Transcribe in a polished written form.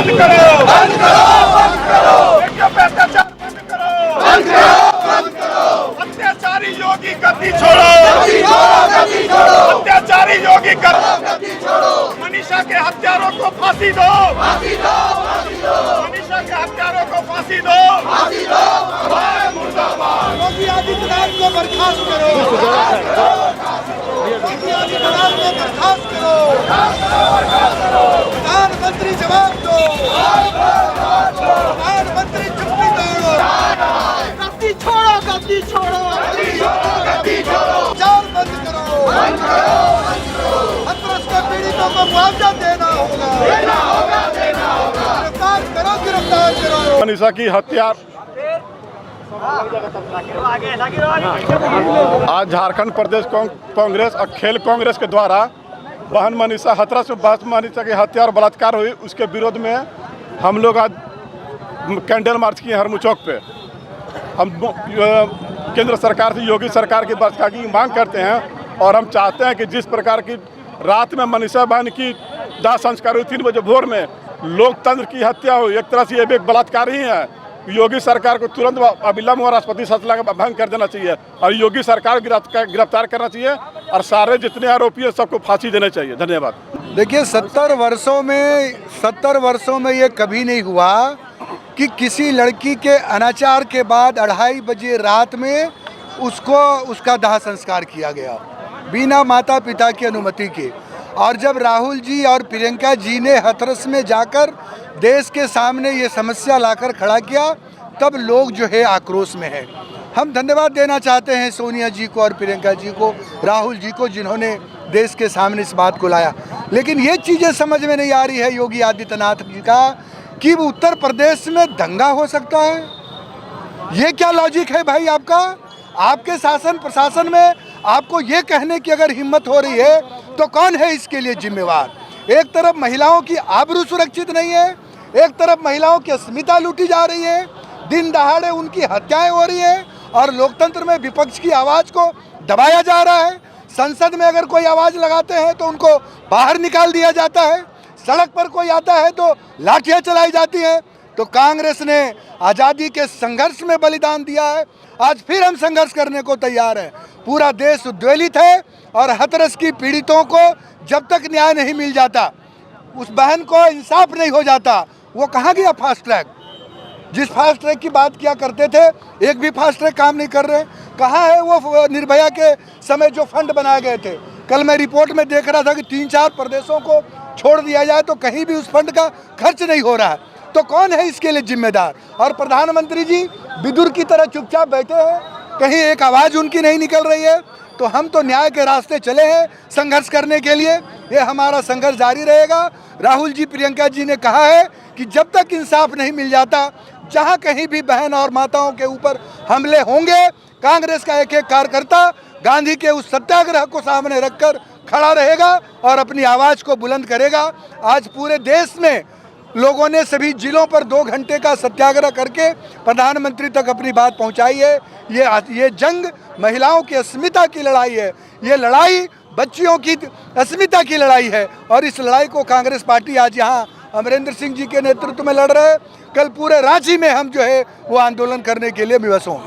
बंद करो, बंद करो, बंद करो, बेटियों पे अत्याचार बंद करो, बंद करो, बंद करो, अत्याचारी योगी गद्दी छोड़ो, गद्दी छोड़ो, गद्दी छोड़ो, अत्याचारी योगी गद्दी छोड़ो, मनीषा के हत्यारों को फांसी दो, फांसी दो, फांसी दो, मनीषा के हत्यारों को फांसी दो, फांसी दो, मुर्दाबाद। योगी आदित्यनाथ को बर्खास्त करो, योगी आदित्यनाथ को बर्खास्त करो, प्रधानमंत्री जवाब दो, प्रधानमंत्री चुप्पी तोड़ो, गद्दी छोड़ो, गद्दी छोड़ो, गद्दी छोड़ो, चार बंद करो, हाथरस के पीड़ितों को मुआवजा देना होगा, देना होगा, देना होगा। गिरफ्तार करो, गिरफ्तार करो। मनीषा की हत्या आज झारखंड प्रदेश कांग्रेस और खेल कांग्रेस के द्वारा बहन मनीषा हाथरस में बहन मनीषा की हत्या और बलात्कार हुई, उसके विरोध में हम लोग आज कैंडल मार्च किए हरमू चौक पे। हम केंद्र सरकार से योगी सरकार की बर्खास्तगी की मांग करते हैं और हम चाहते हैं कि जिस प्रकार की रात में मनीषा बहन की दाह संस्कार हुई 3 बजे भोर में, लोकतंत्र की हत्या हुई, एक तरह से ये भी एक बलात्कार ही है। योगी सरकार को तुरंत अविलंब और राष्ट्रपति शासन का भंग कर देना चाहिए और योगी सरकार गिरफ्तार करना चाहिए और सारे जितने आरोपी हैं सबको फांसी देना चाहिए। धन्यवाद। देखिए 70 वर्षों में ये कभी नहीं हुआ कि किसी लड़की के अनाचार के बाद 2:30 बजे रात में उसका दाह संस्कार किया गया बिना माता पिता की अनुमति के। और जब राहुल जी और प्रियंका जी ने हाथरस में जाकर देश के सामने ये समस्या लाकर खड़ा किया, तब लोग जो है आक्रोश में है। हम धन्यवाद देना चाहते हैं सोनिया जी को और प्रियंका जी को, राहुल जी को, जिन्होंने देश के सामने इस बात को लाया। लेकिन ये चीज़ें समझ में नहीं आ रही है योगी आदित्यनाथ जी का कि उत्तर प्रदेश में दंगा हो सकता है। ये क्या लॉजिक है भाई आपका? आपके शासन प्रशासन में आपको ये कहने की अगर हिम्मत हो रही है तो कौन है इसके लिए जिम्मेवार? एक तरफ महिलाओं की आबरू सुरक्षित नहीं है, एक तरफ महिलाओं की अस्मिता लूटी जा रही है, दिन दहाड़े उनकी हत्याएं हो रही है और लोकतंत्र में विपक्ष की आवाज़ को दबाया जा रहा है। संसद में अगर कोई आवाज़ लगाते हैं तो उनको बाहर निकाल दिया जाता है, सड़क पर कोई आता है तो लाठियाँ चलाई जाती हैं। तो कांग्रेस ने आज़ादी के संघर्ष में बलिदान दिया है, आज फिर हम संघर्ष करने को तैयार हैं। पूरा देश उद्वेलित है और हाथरस की पीड़ितों को जब तक न्याय नहीं मिल जाता, उस बहन को इंसाफ नहीं हो जाता, वो कहाँ गया फास्ट ट्रैक? जिस फास्ट ट्रैक की बात किया करते थे, एक भी फास्ट ट्रैक काम नहीं कर रहे। कहाँ है वो निर्भया के समय जो फंड बनाए गए थे? कल मैं रिपोर्ट में देख रहा था कि 3-4 प्रदेशों को छोड़ दिया जाए तो कहीं भी उस फंड का खर्च नहीं हो रहा है। तो कौन है इसके लिए जिम्मेदार? और प्रधानमंत्री जी विदुर की तरह चुपचाप बैठे हैं, कहीं एक आवाज़ उनकी नहीं निकल रही है। तो हम तो न्याय के रास्ते चले हैं संघर्ष करने के लिए, ये हमारा संघर्ष जारी रहेगा। राहुल जी प्रियंका जी ने कहा है कि जब तक इंसाफ नहीं मिल जाता, जहां कहीं भी बहन और माताओं के ऊपर हमले होंगे, कांग्रेस का एक एक कार्यकर्ता गांधी के उस सत्याग्रह को सामने रखकर खड़ा रहेगा और अपनी आवाज़ को बुलंद करेगा। आज पूरे देश में लोगों ने सभी जिलों पर 2 घंटे का सत्याग्रह करके प्रधानमंत्री तक अपनी बात पहुंचाई है। ये जंग महिलाओं की अस्मिता की लड़ाई है, ये लड़ाई बच्चियों की अस्मिता की लड़ाई है और इस लड़ाई को कांग्रेस पार्टी आज यहाँ अमरेंद्र सिंह जी के नेतृत्व में लड़ रहे हैं। कल पूरे रांची में हम जो है वो आंदोलन करने के लिए विवश हों।